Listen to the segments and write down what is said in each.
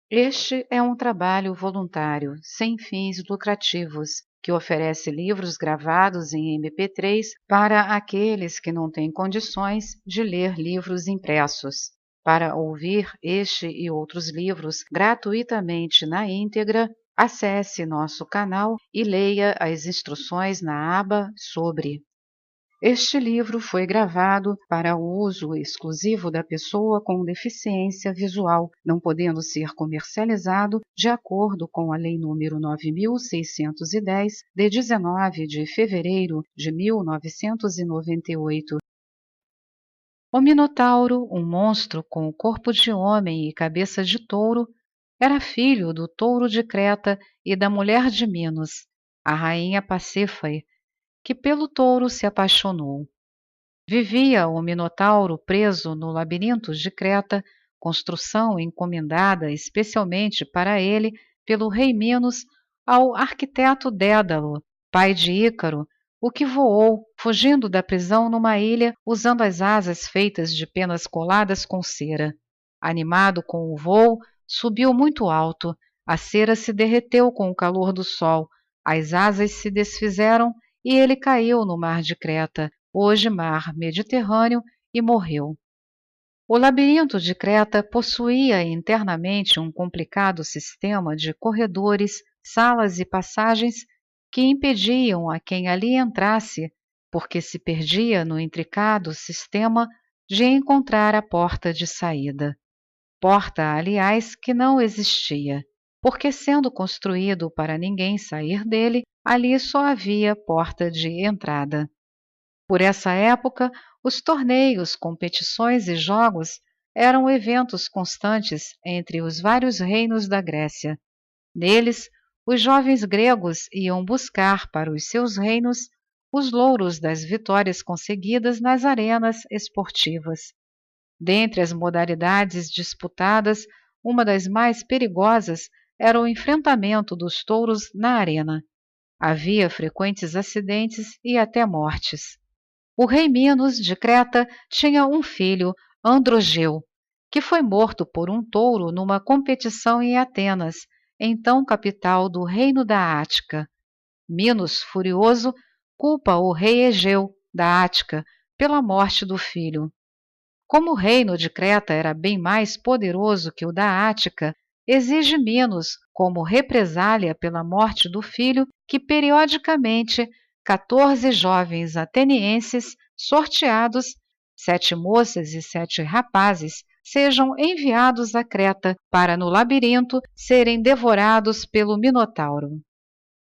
Este é um trabalho voluntário, sem fins lucrativos, que oferece livros gravados em MP3 para aqueles que não têm condições de ler livros impressos. Para ouvir este e outros livros gratuitamente na íntegra, acesse nosso canal e leia as instruções na aba Sobre. Este livro foi gravado para o uso exclusivo da pessoa com deficiência visual, não podendo ser comercializado de acordo com a Lei nº 9.610, de 19 de fevereiro de 1998. O Minotauro, um monstro com o corpo de homem e cabeça de touro, era filho do touro de Creta e da mulher de Minos, a rainha Pasífae, que pelo touro se apaixonou. Vivia o Minotauro preso no labirinto de Creta, construção encomendada especialmente para ele pelo rei Minos ao arquiteto Dédalo, pai de Ícaro, o que voou, fugindo da prisão numa ilha usando as asas feitas de penas coladas com cera. Animado com o voo, subiu muito alto, a cera se derreteu com o calor do sol, as asas se desfizeram e ele caiu no mar de Creta, hoje mar Mediterrâneo, e morreu. O labirinto de Creta possuía internamente um complicado sistema de corredores, salas e passagens que impediam a quem ali entrasse, porque se perdia no intricado sistema, de encontrar a porta de saída. Porta, aliás, que não existia, porque sendo construído para ninguém sair dele, ali só havia porta de entrada. Por essa época, os torneios, competições e jogos eram eventos constantes entre os vários reinos da Grécia. Neles, os jovens gregos iam buscar para os seus reinos os louros das vitórias conseguidas nas arenas esportivas. Dentre as modalidades disputadas, uma das mais perigosas era o enfrentamento dos touros na arena. Havia frequentes acidentes e até mortes. O rei Minos, de Creta, tinha um filho, Androgeu, que foi morto por um touro numa competição em Atenas, então capital do reino da Ática. Minos, furioso, culpa o rei Egeu, da Ática, pela morte do filho. Como o reino de Creta era bem mais poderoso que o da Ática, exige Minos, como represália pela morte do filho, que periodicamente 14 jovens atenienses sorteados, 7 moças e 7 rapazes, sejam enviados a Creta para no labirinto serem devorados pelo Minotauro.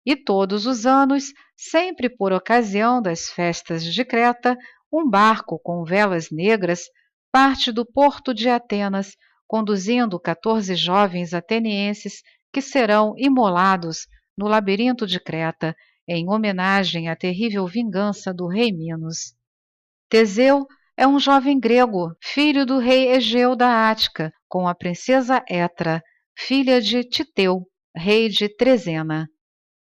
E todos os anos, sempre por ocasião das festas de Creta, um barco com velas negras parte do porto de Atenas, conduzindo 14 jovens atenienses que serão imolados no labirinto de Creta, em homenagem à terrível vingança do rei Minos. Teseu é um jovem grego, filho do rei Egeu da Ática, com a princesa Etra, filha de Titeu, rei de Trezena.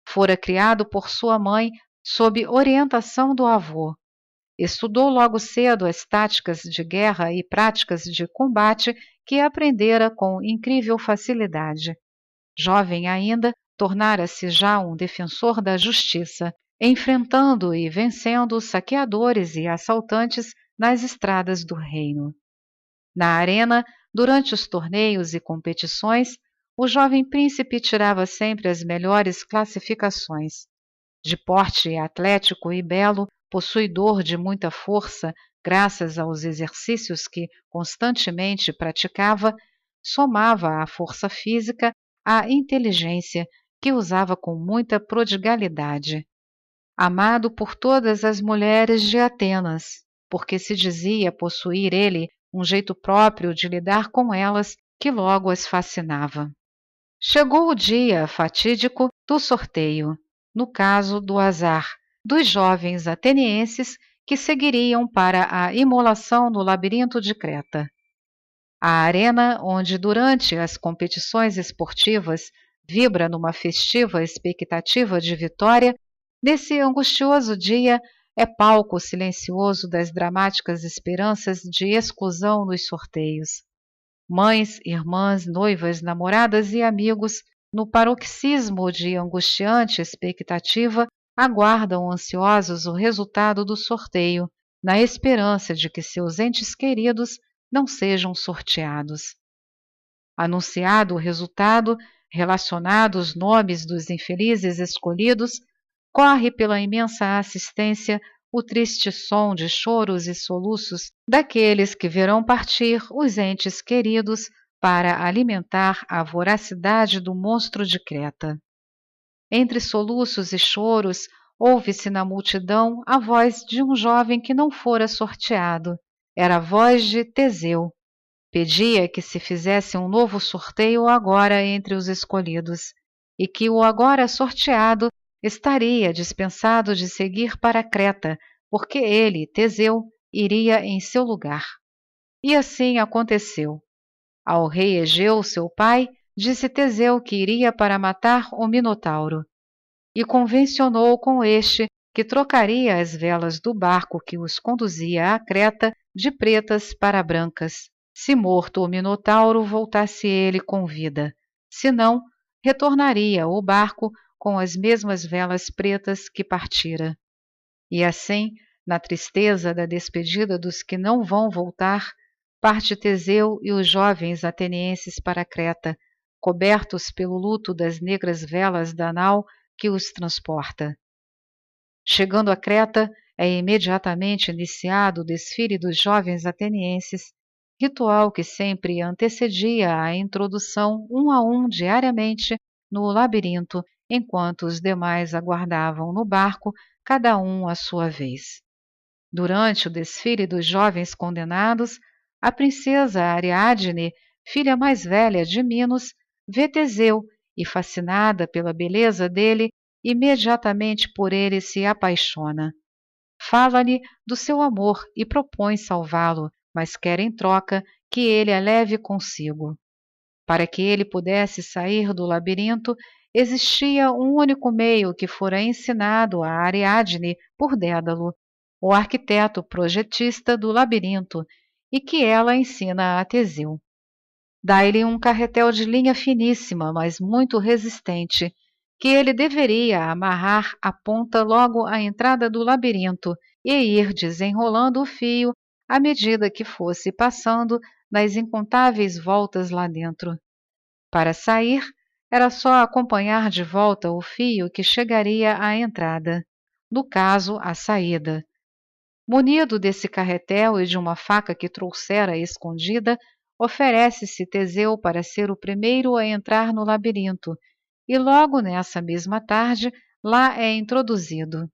Fora criado por sua mãe sob orientação do avô. Estudou logo cedo as táticas de guerra e práticas de combate que aprendera com incrível facilidade. Jovem ainda, tornara-se já um defensor da justiça, enfrentando e vencendo saqueadores e assaltantes nas estradas do reino. Na arena, durante os torneios e competições, o jovem príncipe tirava sempre as melhores classificações. De porte atlético e belo, possuidor de muita força, graças aos exercícios que constantemente praticava, somava à força física a inteligência, que usava com muita prodigalidade. Amado por todas as mulheres de Atenas, porque se dizia possuir ele um jeito próprio de lidar com elas que logo as fascinava. Chegou o dia fatídico do sorteio, no caso do azar, dos jovens atenienses que seguiriam para a imolação no labirinto de Creta. A arena, onde durante as competições esportivas vibra numa festiva expectativa de vitória, nesse angustioso dia é palco silencioso das dramáticas esperanças de exclusão nos sorteios. Mães, irmãs, noivas, namoradas e amigos, no paroxismo de angustiante expectativa, aguardam ansiosos o resultado do sorteio, na esperança de que seus entes queridos não sejam sorteados. Anunciado o resultado, relacionados os nomes dos infelizes escolhidos, corre pela imensa assistência o triste som de choros e soluços daqueles que verão partir os entes queridos para alimentar a voracidade do monstro de Creta. Entre soluços e choros, ouve-se na multidão a voz de um jovem que não fora sorteado. Era a voz de Teseu. Pedia que se fizesse um novo sorteio agora entre os escolhidos, e que o agora sorteado estaria dispensado de seguir para Creta, porque ele, Teseu, iria em seu lugar. E assim aconteceu. Ao rei Egeu, seu pai, disse Teseu que iria para matar o Minotauro, e convencionou com este que trocaria as velas do barco que os conduzia a Creta de pretas para brancas. Se morto o Minotauro, voltasse ele com vida, senão, retornaria o barco com as mesmas velas pretas que partira. E assim, na tristeza da despedida dos que não vão voltar, parte Teseu e os jovens atenienses para Creta, cobertos pelo luto das negras velas da nau que os transporta. Chegando a Creta, é imediatamente iniciado o desfile dos jovens atenienses, ritual que sempre antecedia a introdução um a um diariamente no labirinto, enquanto os demais aguardavam no barco, cada um à sua vez. Durante o desfile dos jovens condenados, a princesa Ariadne, filha mais velha de Minos, vê Teseu e, fascinada pela beleza dele, imediatamente por ele se apaixona. Fala-lhe do seu amor e propõe salvá-lo, mas quer em troca que ele a leve consigo. Para que ele pudesse sair do labirinto, existia um único meio que fora ensinado a Ariadne por Dédalo, o arquiteto projetista do labirinto, e que ela ensina a Teseu. Dá-lhe um carretel de linha finíssima, mas muito resistente, que ele deveria amarrar à ponta logo à entrada do labirinto e ir desenrolando o fio à medida que fosse passando nas incontáveis voltas lá dentro. Para sair, era só acompanhar de volta o fio que chegaria à entrada, no caso, à saída. Munido desse carretel e de uma faca que trouxera escondida, oferece-se Teseu para ser o primeiro a entrar no labirinto, e logo nessa mesma tarde lá é introduzido.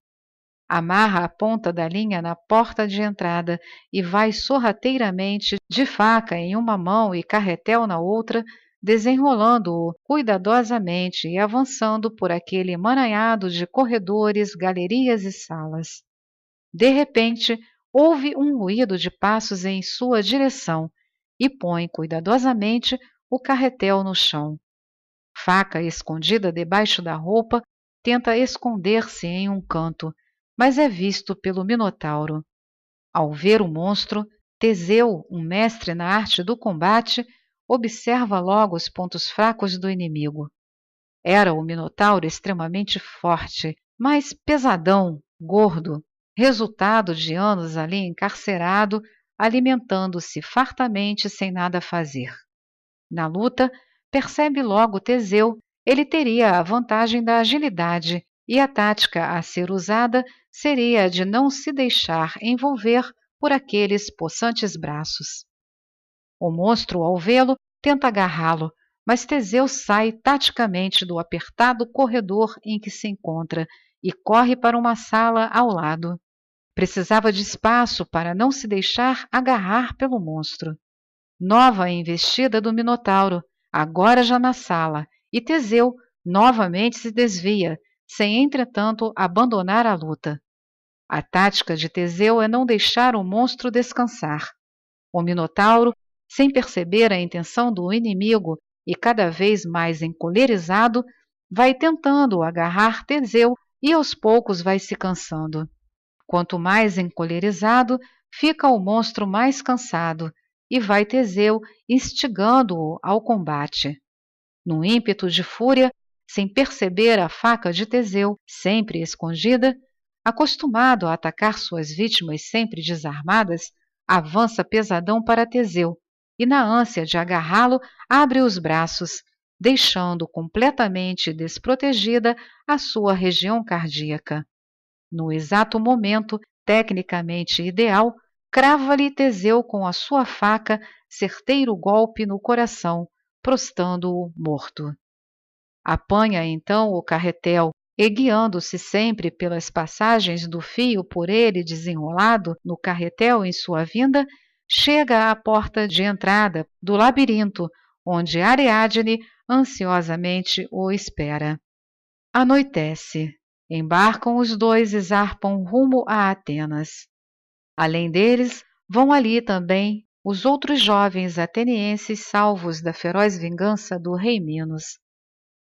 Amarra a ponta da linha na porta de entrada e vai sorrateiramente, de faca em uma mão e carretel na outra, desenrolando-o cuidadosamente e avançando por aquele emaranhado de corredores, galerias e salas. De repente, ouve um ruído de passos em sua direção e põe cuidadosamente o carretel no chão. Faca escondida debaixo da roupa, tenta esconder-se em um canto, mas é visto pelo Minotauro. Ao ver o monstro, Teseu, um mestre na arte do combate, observa logo os pontos fracos do inimigo. Era o Minotauro extremamente forte, mas pesadão, gordo, resultado de anos ali encarcerado, alimentando-se fartamente sem nada fazer. Na luta, percebe logo Teseu, ele teria a vantagem da agilidade, e a tática a ser usada seria a de não se deixar envolver por aqueles possantes braços. O monstro, ao vê-lo, tenta agarrá-lo, mas Teseu sai taticamente do apertado corredor em que se encontra e corre para uma sala ao lado. Precisava de espaço para não se deixar agarrar pelo monstro. Nova investida do Minotauro, agora já na sala, e Teseu novamente se desvia, sem entretanto abandonar a luta. A tática de Teseu é não deixar o monstro descansar. O Minotauro, sem perceber a intenção do inimigo e cada vez mais encolerizado, vai tentando agarrar Teseu e aos poucos vai se cansando. Quanto mais encolerizado, fica o monstro mais cansado, e vai Teseu instigando-o ao combate. Num ímpeto de fúria, sem perceber a faca de Teseu, sempre escondida, acostumado a atacar suas vítimas sempre desarmadas, avança pesadão para Teseu e, na ânsia de agarrá-lo, abre os braços, deixando completamente desprotegida a sua região cardíaca. No exato momento, tecnicamente ideal, crava-lhe Teseu com a sua faca certeiro golpe no coração, prostrando-o morto. Apanha então o carretel e, guiando-se sempre pelas passagens do fio por ele desenrolado no carretel em sua vinda, chega à porta de entrada do labirinto, onde Ariadne ansiosamente o espera. Anoitece. Embarcam os dois e zarpam rumo a Atenas. Além deles, vão ali também os outros jovens atenienses salvos da feroz vingança do rei Minos.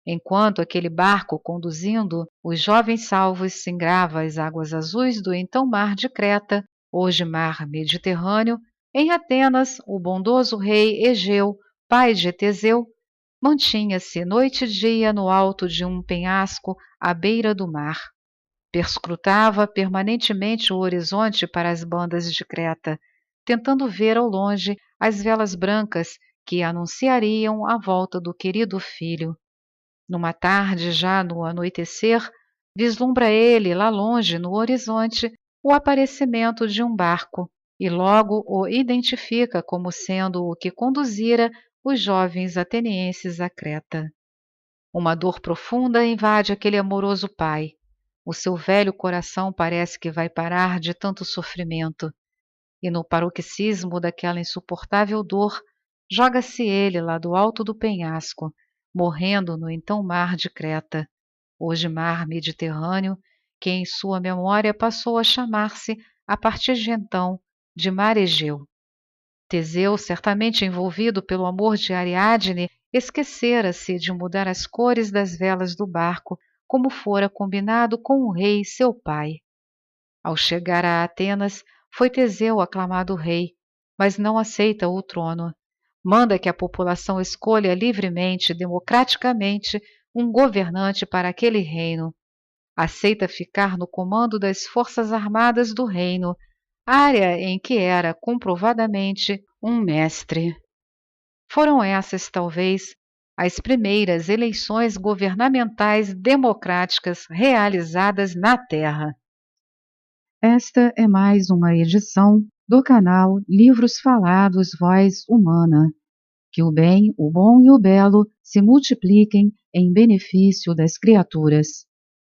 Enquanto aquele barco conduzindo os jovens salvos singrava as águas azuis do então mar de Creta, hoje mar Mediterrâneo, em Atenas o bondoso rei Egeu, pai de Teseu, mantinha-se noite e dia no alto de um penhasco à beira do mar. Perscrutava permanentemente o horizonte para as bandas de Creta, tentando ver ao longe as velas brancas que anunciariam a volta do querido filho. Numa tarde, já no anoitecer, vislumbra ele lá longe no horizonte o aparecimento de um barco e logo o identifica como sendo o que conduzira os jovens atenienses a Creta. Uma dor profunda invade aquele amoroso pai. O seu velho coração parece que vai parar de tanto sofrimento, e no paroxismo daquela insuportável dor, joga-se ele lá do alto do penhasco, morrendo no então mar de Creta, hoje mar Mediterrâneo, que em sua memória passou a chamar-se, a partir de então, de mar Egeu. Teseu, certamente envolvido pelo amor de Ariadne, esquecera-se de mudar as cores das velas do barco, como fora combinado com o rei seu pai. Ao chegar a Atenas, foi Teseu aclamado rei, mas não aceita o trono. Manda que a população escolha livremente, democraticamente, um governante para aquele reino. Aceita ficar no comando das forças armadas do reino, área em que era comprovadamente um mestre. Foram essas, talvez, as primeiras eleições governamentais democráticas realizadas na Terra. Esta é mais uma edição do canal Livros Falados Voz Humana. Que o bem, o bom e o belo se multipliquem em benefício das criaturas.